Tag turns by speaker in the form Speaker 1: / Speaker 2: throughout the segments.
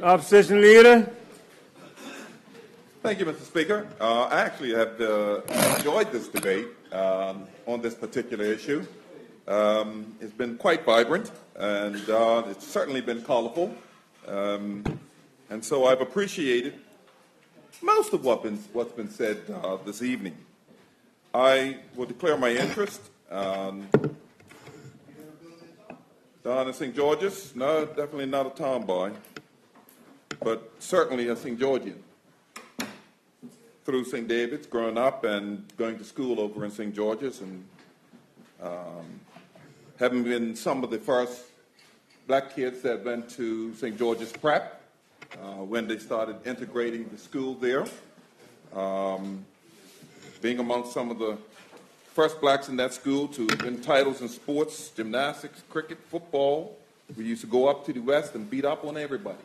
Speaker 1: Opposition Leader.
Speaker 2: Thank you, Mr. Speaker. I actually have enjoyed this debate on this particular issue. It's been quite vibrant, and it's certainly been colorful. And so I've appreciated most of what's been said this evening. I will declare my interest. Down in St. George's, no, definitely not a tomboy, but certainly a St. Georgian. Through St. David's, growing up and going to school over in St. George's, and having been some of the first black kids that went to St. George's Prep when they started integrating the school there. Being among some of the first blacks in that school to win titles in sports, gymnastics, cricket, football. We used to go up to the West and beat up on everybody.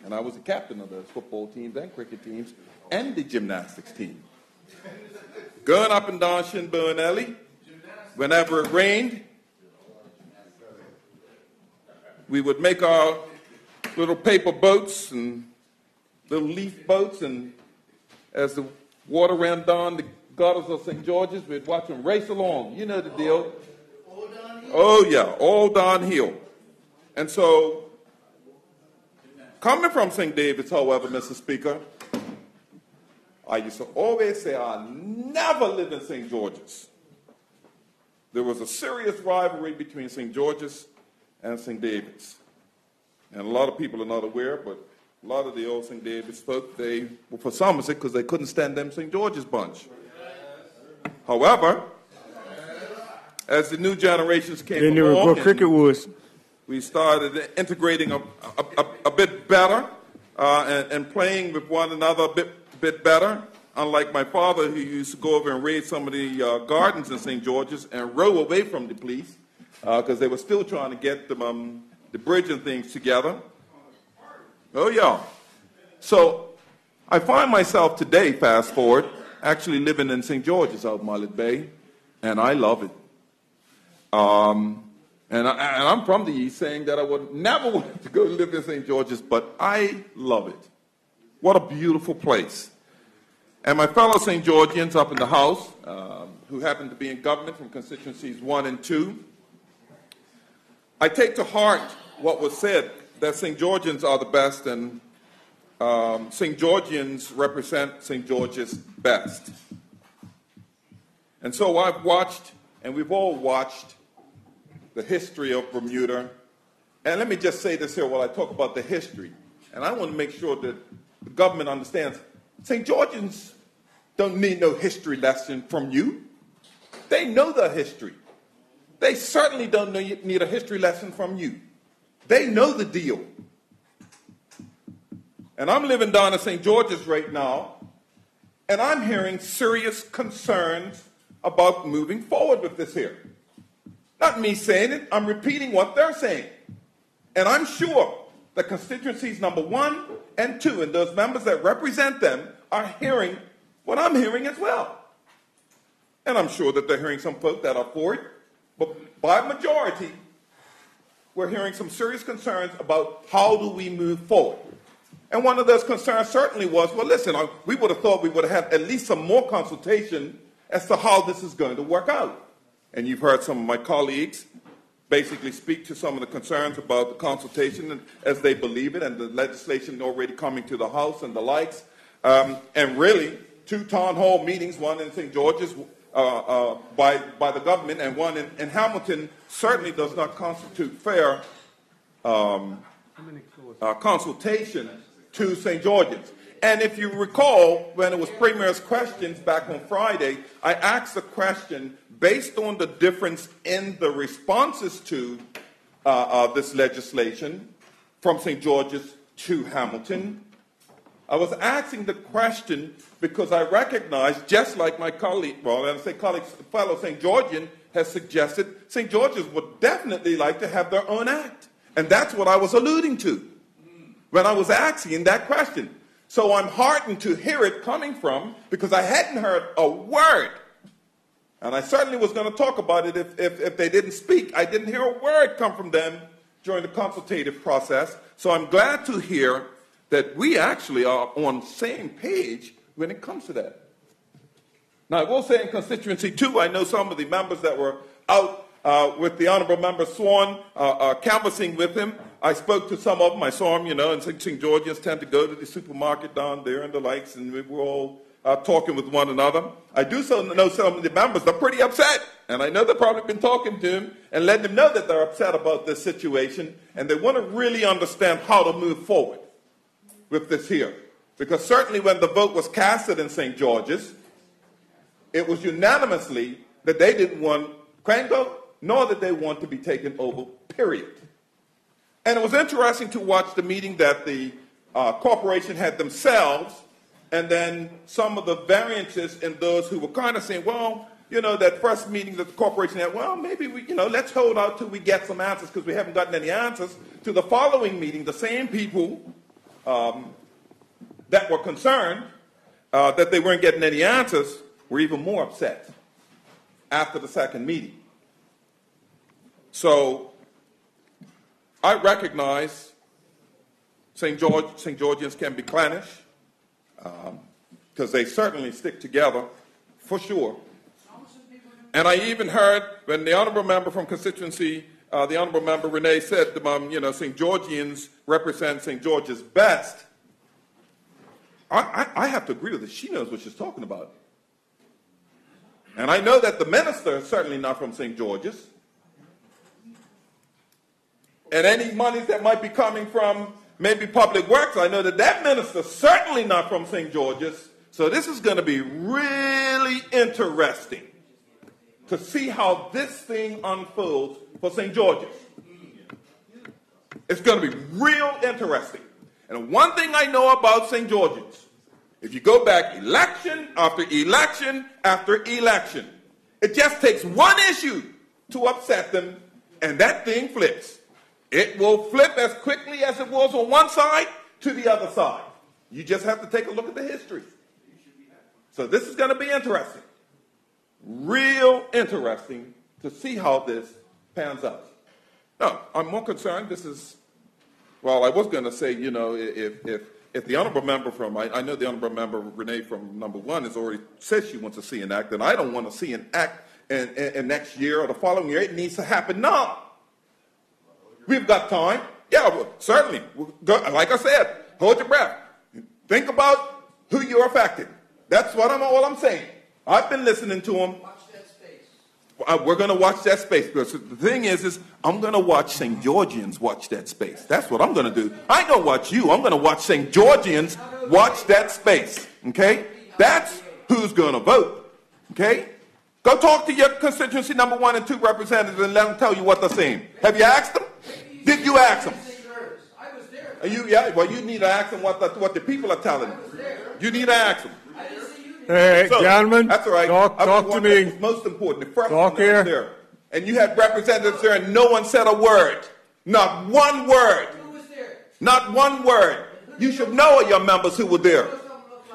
Speaker 2: And I was the captain of those football teams and cricket teams and the gymnastics team. Going up and down Shinbourne Alley, whenever it rained, we would make our little paper boats and little leaf boats, and as the water ran down the gutters of St. George's, we'd watch them race along. You know the deal. All downhill? Oh, yeah, all downhill. And so, coming from St. David's, however, Mr. Speaker, I used to always say I'll never live in St. George's. There was a serious rivalry between St. George's and St. David's. And a lot of people are not aware, but a lot of the old St. David's folk, they were for Somerset because they couldn't stand them St. George's bunch. However, as the new generations came along, we started integrating a bit better and playing with one another a bit better. Unlike my father, who used to go over and raid some of the gardens in St. George's and row away from the police because they were still trying to get the bridge and things together. Oh, yeah. So I find myself today, fast forward, actually living in St. George's out Mullet Bay, and I love it. And I'm from the East, saying that I would never want to go live in St. George's, but I love it. What a beautiful place. And my fellow St. Georgians up in the House, who happen to be in government from constituencies 1 and 2, I take to heart what was said, that St. Georgians are the best, and St. Georgians represent St. George's best. And so I've watched, and we've all watched, the history of Bermuda. And let me just say this here while I talk about the history. And I want to make sure that the government understands St. Georgians don't need no history lesson from you. They know their history. They certainly don't need a history lesson from you. They know the deal. And I'm living down in St. George's right now, and I'm hearing serious concerns about moving forward with this here. Not me saying it, I'm repeating what they're saying. And I'm sure that constituencies number 1 and 2 and those members that represent them are hearing what I'm hearing as well. And I'm sure that they're hearing some folk that are for it, but by majority, we're hearing some serious concerns about how do we move forward. And one of those concerns certainly was, well, listen, we would have thought we would have had at least some more consultation as to how this is going to work out. And you've heard some of my colleagues basically speak to some of the concerns about the consultation as they believe it, and the legislation already coming to the House and the likes. And really, 2 town hall meetings, one in St. George's by the government and one in Hamilton, certainly does not constitute fair consultation to St. George's. And if you recall, when it was Premier's questions back on Friday, I asked a question based on the difference in the responses to this legislation from St. George's to Hamilton. I was asking the question because I recognize, just like my colleague, well, I say colleague, fellow St. Georgian has suggested, St. George's would definitely like to have their own act. And that's what I was alluding to when I was asking that question. So I'm heartened to hear it coming from, because I hadn't heard a word. And I certainly was going to talk about it if they didn't speak. I didn't hear a word come from them during the consultative process So I'm glad to hear that we actually are on the same page when it comes to that. Now, I will say in constituency 2, I know some of the members that were out with the Honorable Member Swan canvassing with him. I spoke to some of them. I saw them, and St. Georgians tend to go to the supermarket down there and the likes, and we were all talking with one another. I do know some of the members are pretty upset, and I know they've probably been talking to him and letting him know that they're upset about this situation, and they want to really understand how to move forward with this here. Because certainly when the vote was casted in St. George's, it was unanimously that they didn't want Cranko, nor did they want to be taken over, period. And it was interesting to watch the meeting that the corporation had themselves, and then some of the variances in those who were kind of saying, well, that first meeting that the corporation had, well, maybe we, let's hold out till we get some answers because we haven't gotten any answers. To the following meeting, the same people that were concerned that they weren't getting any answers were even more upset after the second meeting. So I recognize St. Georgians can be clannish because they certainly stick together for sure. And I even heard when the honorable member from constituency, the honorable member Renee said, St. Georgians represent St. George's best. I have to agree with her. She knows what she's talking about. And I know that the minister is certainly not from St. George's. And any monies that might be coming from maybe Public Works, I know that that minister is certainly not from St. George's. So this is going to be really interesting to see how this thing unfolds for St. George's. It's going to be real interesting. And one thing I know about St. George's, if you go back election after election after election, it just takes one issue to upset them, and that thing flips. It will flip as quickly as it was on one side to the other side. You just have to take a look at the history. So this is going to be interesting. Real interesting to see how this pans out. No, I'm more concerned. This is, well, I was going to say, if the honorable member from, I know the honorable member Renee from number 1 has already said she wants to see an act, and I don't want to see an act in next year or the following year. It needs to happen now. We've got time. Yeah, well, certainly. Like I said, hold your breath. Think about who you're affecting. That's all I'm saying. I've been listening to them. Watch that space. We're going to watch that space. Because the thing is I'm going to watch St. Georgians watch that space. That's what I'm going to do. I ain't going to watch you. I'm going to watch St. Georgians watch that space. Okay? That's who's going to vote. Okay? Go talk to your constituency number 1 and 2 representatives and let them tell you what they're saying. Have you asked them? Did you ask them?
Speaker 1: I was there.
Speaker 2: You need to ask them what the people are telling you. You need to ask them.
Speaker 3: Hey,
Speaker 2: so,
Speaker 3: gentlemen,
Speaker 2: that's all right.
Speaker 3: talk to me.
Speaker 2: Most important. The first
Speaker 3: talk
Speaker 2: one
Speaker 3: here.
Speaker 2: There. And you had representatives there and no one said a word. Not one word.
Speaker 1: Who was there?
Speaker 2: Not one word. You should know your members who were there.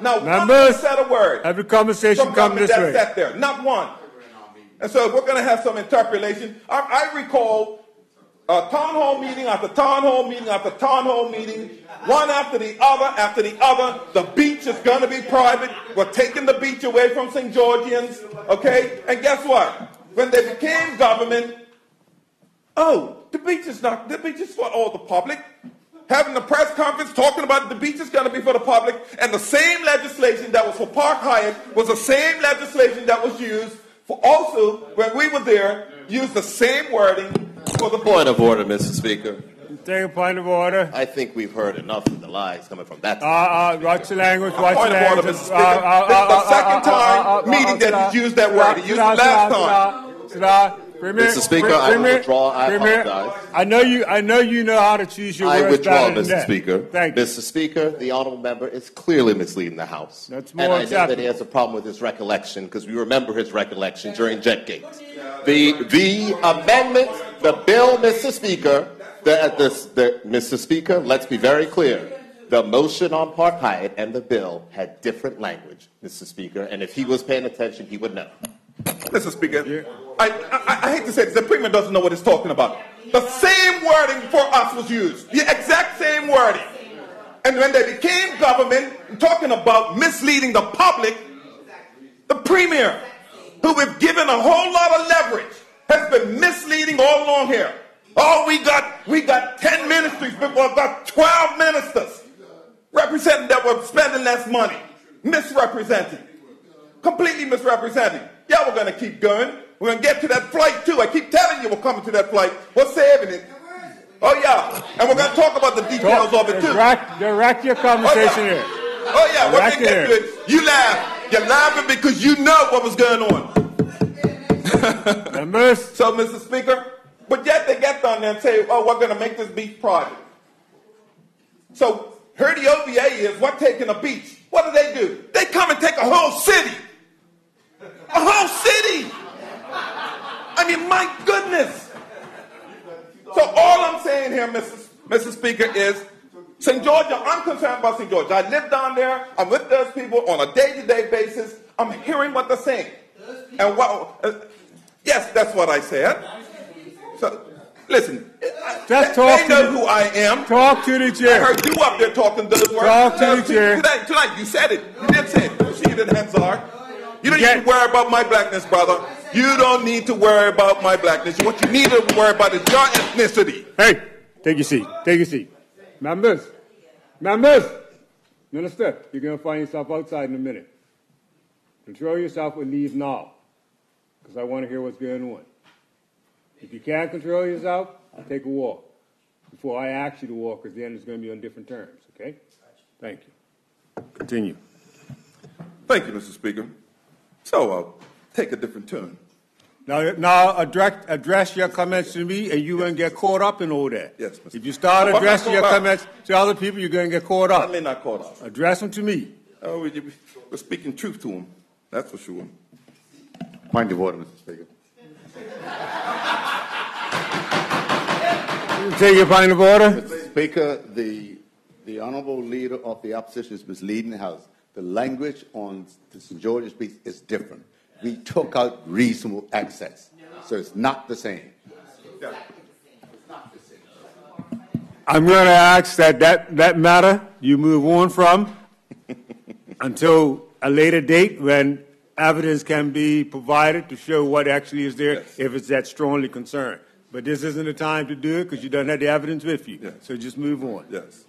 Speaker 2: Now,
Speaker 3: members,
Speaker 2: one said a word.
Speaker 3: Every conversation come this way.
Speaker 2: Sat there. Not one. And so we're going to have some interpolation. I recall town hall meeting after town hall meeting after town hall meeting, one after the other. The beach is going to be private. We're taking the beach away from St. Georgians, okay? And guess what? When they became government, the beach is for all the public. Having the press conference talking about the beach is going to be for the public, and the same legislation that was for Park Hyatt was the same legislation that was used for also, when we were there, used the same wording.
Speaker 4: Point of order, Mr. Speaker.
Speaker 3: Take a point of order.
Speaker 4: I think we've heard enough of the lies coming from that.
Speaker 3: Watch the language. Watch the
Speaker 2: language.
Speaker 3: Order,
Speaker 2: Mr. Speaker. This is the second time meeting that he's used that word. He used it last time.
Speaker 4: Mr. Speaker, I will withdraw. I apologize.
Speaker 3: I know you know how to choose your words.
Speaker 4: I withdraw,
Speaker 3: better than
Speaker 4: Mr.
Speaker 3: that.
Speaker 4: Speaker.
Speaker 3: Thank you.
Speaker 4: Mr. Speaker, the honourable member is clearly misleading the House.
Speaker 3: That's more
Speaker 4: and I know
Speaker 3: acceptable.
Speaker 4: that he has a problem with his recollection because we remember his recollection during Jetgate. The amendment, the bill, Mr. Speaker, Mr. Speaker, let's be very clear. The motion on Park Hyatt and the bill had different language, Mr. Speaker, and if he was paying attention, he would know.
Speaker 2: Mr. Speaker, I hate to say this, the premier doesn't know what he's talking about. The same wording for us was used. The exact same wording. And when they became government, talking about misleading the public, the premier, who we've given a whole lot of leverage, has been misleading all along here. Oh, we got 10 ministries, but we've got 12 ministers representing that we're spending less money, misrepresenting, completely misrepresenting. Yeah, we're going to keep going. We're going to get to that flight too. I keep telling you we're coming to that flight. We're saving it. Oh yeah, and we're going to talk about the details of it too.
Speaker 3: Direct your conversation here.
Speaker 2: Oh yeah, we're going to get to it. You laugh. You're laughing because you know what was going on. So, Mr. Speaker, but yet they get down there and say, oh, we're going to make this beach private. So here the OBA is, what taking a beach? What do? They come and take a whole city. A whole city. I mean, my goodness. So all I'm saying here, Mr. Speaker, is St. George, I'm concerned about St. George. I live down there. I'm with those people on a day-to-day basis. I'm hearing what they're saying. And yes, that's what I said. So, listen,
Speaker 3: just
Speaker 2: they know who I am.
Speaker 3: Talk to the chair.
Speaker 2: I heard you up there talking those words.
Speaker 3: Talk to the chair.
Speaker 2: Tonight, you said it. You did say it. You see it in Hansard. You don't need to worry about my blackness, brother. You don't need to worry about my blackness. What you need to worry about is your ethnicity.
Speaker 3: Hey, take your seat. Take your seat. Members, Minister, you're going to find yourself outside in a minute. Control yourself and leave now, because I want to hear what's going on. If you can't control yourself, I'll take a walk before I ask you to walk, because then it's going to be on different terms, okay? Thank you. Continue.
Speaker 2: Thank you, Mr. Speaker. So I'll take a different turn.
Speaker 3: Now address your comments to me, and you're going to get caught up in all that.
Speaker 2: Yes, Mr.
Speaker 3: If you start addressing your comments to other people, you're going to get caught up.
Speaker 2: I may not caught up.
Speaker 3: Address them to me.
Speaker 2: Oh, we're speaking truth to them. That's for sure.
Speaker 5: Point of order, Mr. Speaker.
Speaker 3: Take your point of order.
Speaker 5: Mr. Speaker, the honourable leader of the opposition is misleading the House. The language on the St. George's speech is different. We took out reasonable access, so it's not the same.
Speaker 3: I'm going to ask that matter you move on from until a later date when evidence can be provided to show what actually is there,
Speaker 2: yes,
Speaker 3: if it's that strongly concerned. But this isn't the time to do it because you don't have the evidence with you.
Speaker 2: Yes.
Speaker 3: So just move on.
Speaker 2: Yes.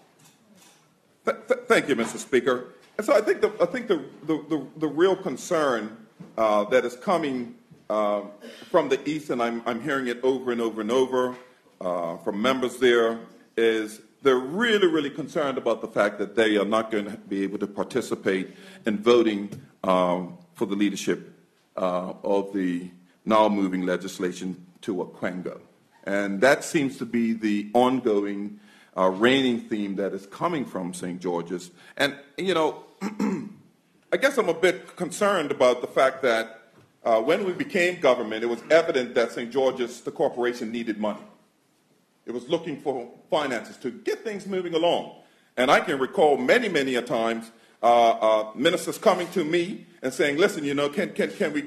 Speaker 2: Thank you, Mr. Speaker. And so I think the real concern that is coming from the East, and I'm hearing it over and over and over from members there, is they're really, really concerned about the fact that they are not going to be able to participate in voting for the leadership of the now moving legislation to a quango. And that seems to be the ongoing reigning theme that is coming from St. George's. And, you know, I guess I'm a bit concerned about the fact that when we became government, it was evident that St. George's, the corporation, needed money. It was looking for finances to get things moving along. And I can recall many, many a times ministers coming to me and saying, listen, you know, can we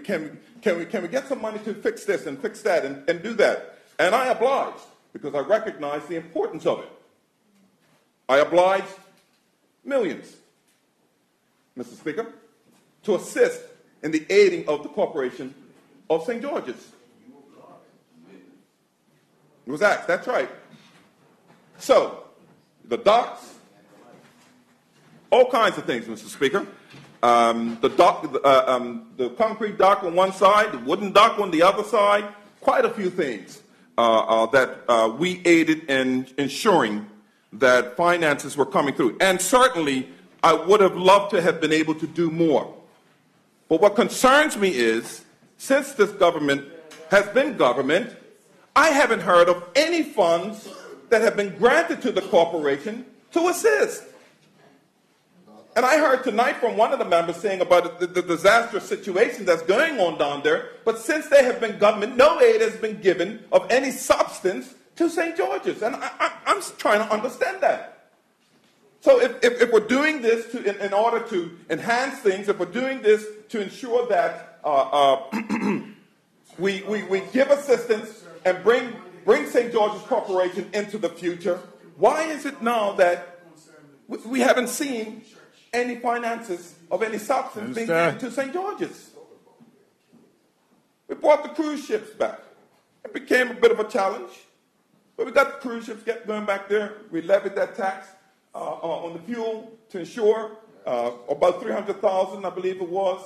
Speaker 2: get some money to fix this and fix that and do that? And I obliged because I recognize the importance of it. I obliged millions, Mr. Speaker, to assist in the aiding of the corporation of St. George's. It was asked, that's right. So, the docks, all kinds of things, Mr. Speaker. The concrete dock on one side, the wooden dock on the other side, quite a few things that we aided in ensuring that finances were coming through. And certainly, I would have loved to have been able to do more. But what concerns me is, since this government has been government, I haven't heard of any funds that have been granted to the corporation to assist. And I heard tonight from one of the members saying about the disastrous situation that's going on down there, but since they have been government, no aid has been given of any substance to St. George's. And I'm trying to understand that. So if we're doing this in order to enhance things, if we're doing this to ensure that we give assistance and bring St. George's Corporation into the future. Why is it now that we haven't seen any finances of any substance being given to St. George's? We brought the cruise ships back. It became a bit of a challenge, but we got the cruise ships going back there. We levied that tax on the fuel to ensure about $300,000, I believe it was,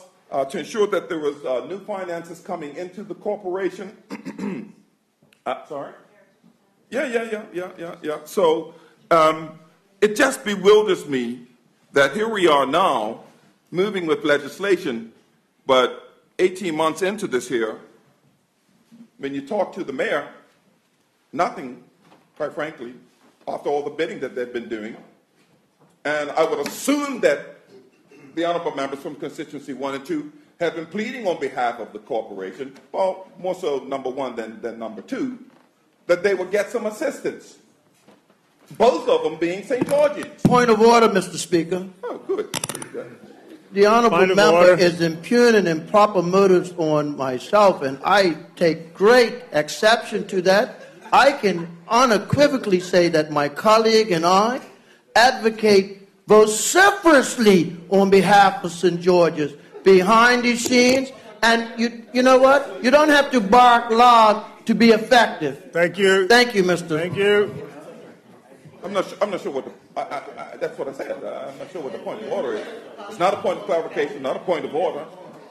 Speaker 2: to ensure that there was new finances coming into the corporation. Sorry? Yeah. So it just bewilders me that here we are now moving with legislation, but 18 months into this here, when you talk to the mayor, nothing, quite frankly, after all the bidding that they've been doing. And I would assume that the honorable members from constituency 1 and 2 have been pleading on behalf of the corporation, well, more so number 1 than number 2, that they would get some assistance. Both of them being St. George's.
Speaker 1: Point of order, Mr. Speaker.
Speaker 2: Oh, good.
Speaker 1: The honorable member is impugning improper motives on myself, and I take great exception to that. I can unequivocally say that my colleague and I advocate vociferously on behalf of St. George's behind the scenes, and you know what? You don't have to bark loud to be effective.
Speaker 3: Thank you.
Speaker 1: Thank you, Mr.
Speaker 3: Thank you.
Speaker 2: I'm not sure what that's what I said. I'm not sure what the point of order is. It's not a point of clarification, not a point of order.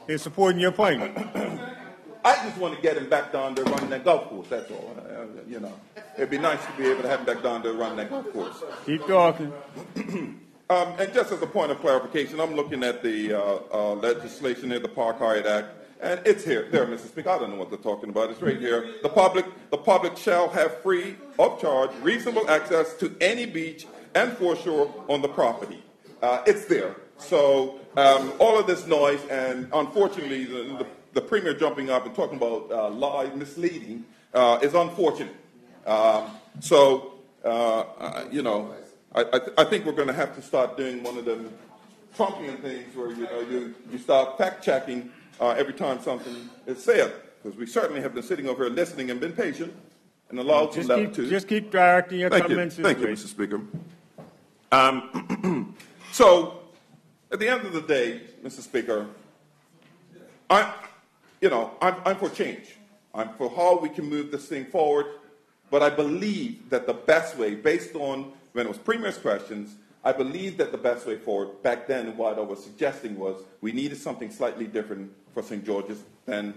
Speaker 3: He's supporting your point.
Speaker 2: I just want to get him back down there running that golf course, that's all. It'd be nice to be able to have him back down there running that golf course.
Speaker 3: Keep talking.
Speaker 2: And just as a point of clarification, I'm looking at the legislation here, the Park Hyatt Act, and it's here. There, Mr. Speaker, I don't know what they're talking about. It's right here. The public shall have free of charge reasonable access to any beach and foreshore on the property. It's there. So all of this noise, and unfortunately, the premier jumping up and talking about lie, misleading, is unfortunate. I think we're going to have to start doing one of them Trumpian things where you start fact checking every time something is said, because we certainly have been sitting over here listening and been patient and allowed to level to.
Speaker 3: Just keep directing your comments.
Speaker 2: Thank you, Mr. Speaker. So, at the end of the day, Mr. Speaker, I'm for change. I'm for how we can move this thing forward. But I believe that the best way, based on when it was Premier's questions, I believe that the best way forward back then, and what I was suggesting was we needed something slightly different for St. George's than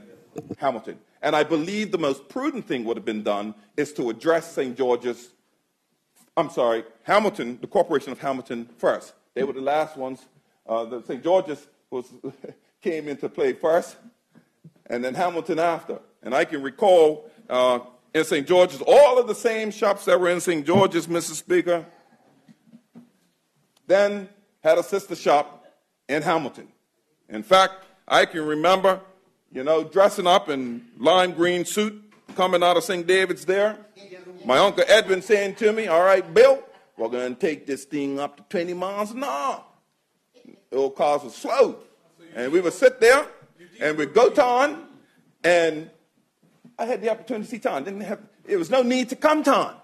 Speaker 2: Hamilton. And I believe the most prudent thing would have been done is to address Hamilton, the Corporation of Hamilton first. They were the last ones. The St. George's came into play first, and then Hamilton after. And I can recall in St. George's, all of the same shops that were in St. George's, Mr. Speaker, then had a sister shop in Hamilton. In fact, I can remember, dressing up in lime green suit, coming out of St. David's there. My Uncle Edwin saying to me, all right, Bill, we're going to take this thing up to 20 miles an hour. The old cars were slow. And we would sit there, and we'd go on, and I had the opportunity to see town. There was no need to come town,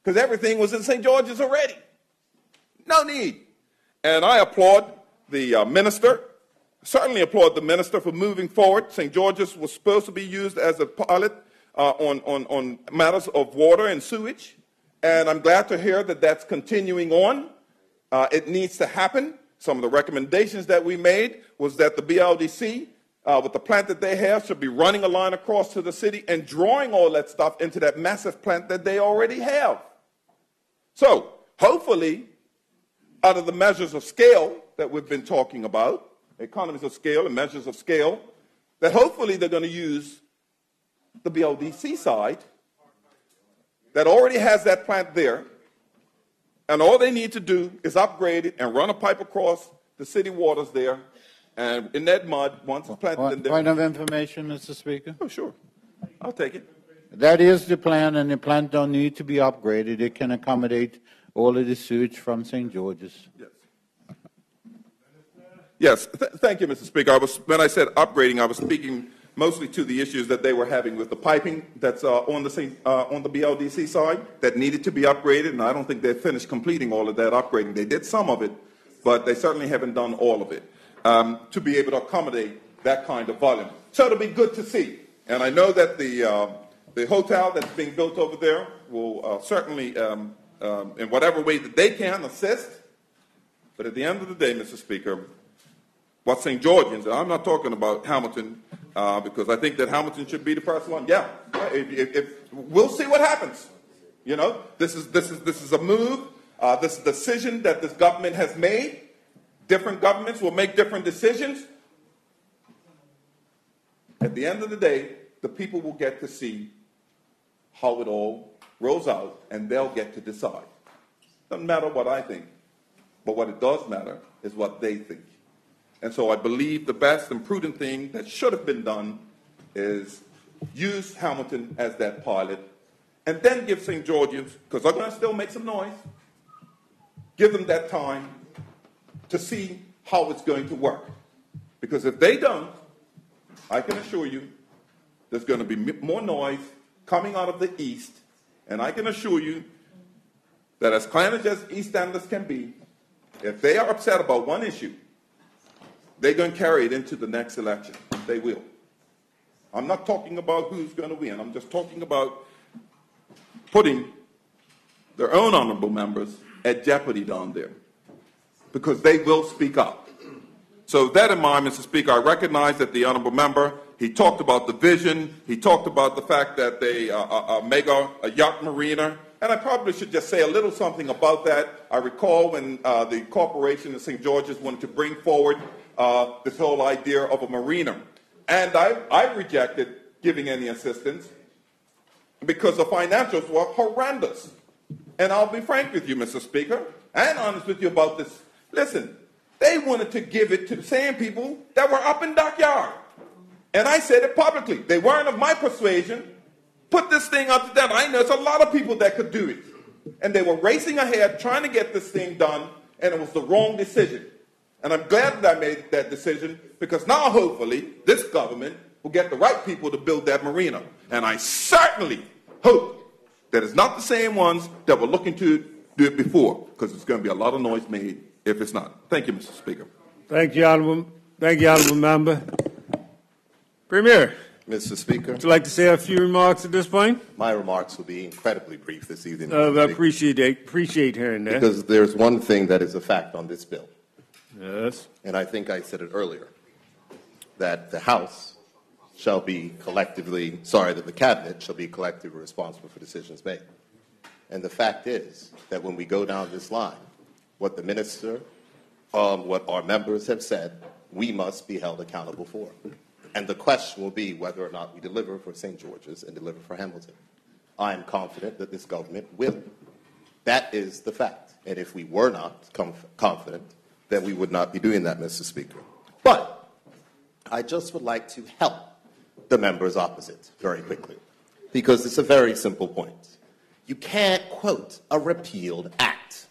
Speaker 2: because everything was in St. George's already. No need. And I applaud the minister, certainly applaud the minister for moving forward. St. George's was supposed to be used as a pilot on matters of water and sewage, and I'm glad to hear that that's continuing on. It needs to happen. Some of the recommendations that we made was that the BLDC, with the plant that they have, should be running a line across to the city and drawing all that stuff into that massive plant that they already have. So, hopefully, out of the measures of scale that we've been talking about, economies of scale and measures of scale, that hopefully they're going to use the BLDC side that already has that plant there, and all they need to do is upgrade it and run a pipe across the city waters there, and in that mud, once it's planted in there.
Speaker 6: Point of information, Mr. Speaker.
Speaker 2: Oh, sure. I'll take it.
Speaker 6: That is the plan, and the plant don't need to be upgraded. It can accommodate all of the sewage from St. George's.
Speaker 2: Yes. Yes. Thank you, Mr. Speaker. When I said upgrading, I was speaking mostly to the issues that they were having with the piping that's on the BLDC side that needed to be upgraded, and I don't think they've finished completing all of that upgrading. They did some of it, but they certainly haven't done all of it to be able to accommodate that kind of volume. So it'll be good to see. And I know that the hotel that's being built over there will certainly, in whatever way that they can, assist. But at the end of the day, Mr. Speaker, what St. Georgians, and I'm not talking about Hamilton, because I think that Hamilton should be the first one. Yeah, we'll see what happens. You know, this is a move. This is a decision that this government has made. Different governments will make different decisions. At the end of the day, the people will get to see how it all rolls out, and they'll get to decide. Doesn't matter what I think, but what it does matter is what they think. And so I believe the best and prudent thing that should have been done is use Hamilton as that pilot, and then give St. George's, because they're going to still make some noise, give them that time to see how it's going to work. Because if they don't, I can assure you there's going to be more noise coming out of the east, and I can assure you that as clannish as East Standers can be, if they are upset about one issue, they're going to carry it into the next election. They will. I'm not talking about who's going to win. I'm just talking about putting their own honorable members at jeopardy down there, because they will speak up. So with that in mind, Mr. Speaker, I recognize that the honorable member, he talked about the vision, he talked about the fact that they make a yacht marina, and I probably should just say a little something about that. I recall when the corporation in St. George's wanted to bring forward this whole idea of a marina. And I rejected giving any assistance because the financials were horrendous. And I'll be frank with you, Mr. Speaker, and honest with you about this. Listen, they wanted to give it to the same people that were up in Dockyard. And I said it publicly. They weren't of my persuasion. Put this thing out to them. I know there's a lot of people that could do it. And they were racing ahead trying to get this thing done, and it was the wrong decision. And I'm glad that I made that decision, because now hopefully this government will get the right people to build that marina. And I certainly hope that it's not the same ones that were looking to do it before, because there's going to be a lot of noise made if it's not. Thank you, Mr. Speaker.
Speaker 3: Thank you, Honourable Member. Premier.
Speaker 4: Mr. Speaker.
Speaker 3: Would you like to say a few remarks at this point?
Speaker 4: My remarks will be incredibly brief this evening.
Speaker 3: I appreciate hearing that.
Speaker 4: Because there's one thing that is a fact on this bill.
Speaker 3: Yes.
Speaker 4: And I think I said it earlier, that the House shall be collectively, that the Cabinet shall be collectively responsible for decisions made. And the fact is that when we go down this line, what the Minister, what our members have said, we must be held accountable for. And the question will be whether or not we deliver for St. George's and deliver for Hamilton. I am confident that this government will. That is the fact. And if we were not confident, then we would not be doing that, Mr. Speaker. But I just would like to help the members opposite very quickly, because it's a very simple point. You can't quote a repealed act,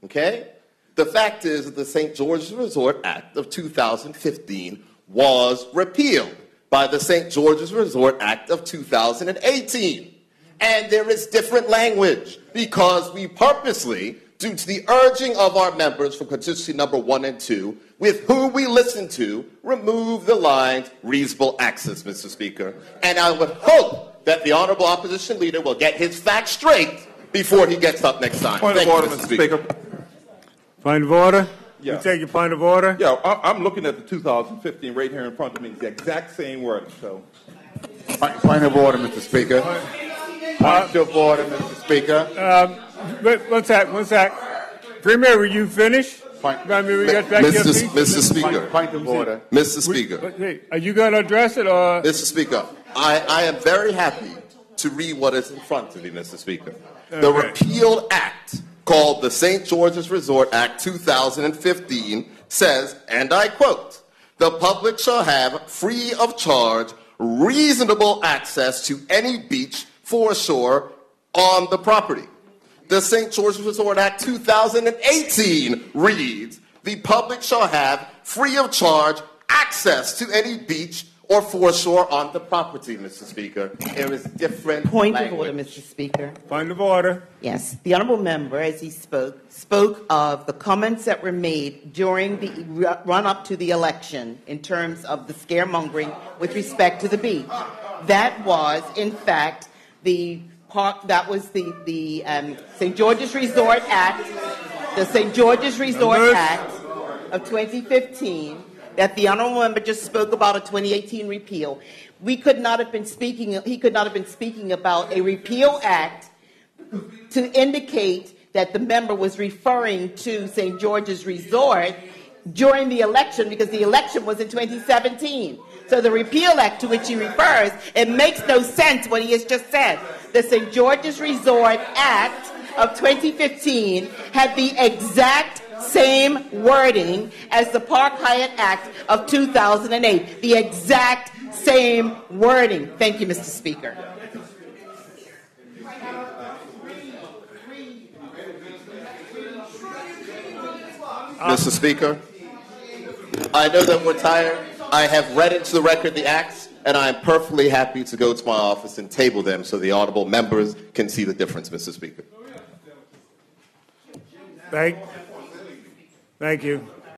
Speaker 4: okay? The fact is that the St. George's Resort Act of 2015 was repealed by the St. George's Resort Act of 2018. And there is different language because we purposely, due to the urging of our members from constituency number 1 and 2, with who we listen to, remove the lines reasonable access, Mr. Speaker. And I would hope that the honorable opposition leader will get his facts straight before he gets up next time.
Speaker 2: Point of order, Mr. Speaker.
Speaker 3: Point of order?
Speaker 2: Yeah.
Speaker 3: You take your point of order?
Speaker 2: Yeah, I'm looking at the 2015 right here in front of me, the exact same word. So,
Speaker 6: Point of order, Mr. Speaker. Point of order, Mr. Speaker.
Speaker 3: One sec. Premier, were you finished?
Speaker 4: Mr. Speaker.
Speaker 6: Point of order.
Speaker 4: Mr. Speaker.
Speaker 3: Are you going to address it, or?
Speaker 4: Mr. Speaker, I am very happy to read what is in front of me, Mr. Speaker. Okay. The repealed act, called the St. George's Resort Act 2015, says, and I quote, "The public shall have free of charge reasonable access to any beach, foreshore on the property." The St. George's Resort Act 2018 reads, "The public shall have free of charge access to any beach or foreshore on the property, Mr. Speaker. There is different
Speaker 7: Point
Speaker 4: language.
Speaker 7: of order, Mr. Speaker.
Speaker 3: Point of order.
Speaker 7: Yes, the honourable member, as he spoke of the comments that were made during the run-up to the election in terms of the scaremongering with respect to the beach. That was, in fact, the St. George's Resort Act, the St. George's Resort Act of 2015 that the honourable member just spoke about, a 2018 repeal. He could not have been speaking about a repeal act to indicate that the member was referring to St. George's Resort during the election, because the election was in 2017. So the repeal act to which he refers, it makes no sense what he has just said. The St. George's Resort Act of 2015 had the exact same wording as the Park Hyatt Act of 2008. The exact same wording. Thank you, Mr. Speaker.
Speaker 4: Mr. Speaker, I know that we're tired. I have read into the record the acts, and I am perfectly happy to go to my office and table them so the audible members can see the difference, Mr. Speaker.
Speaker 3: Thank you.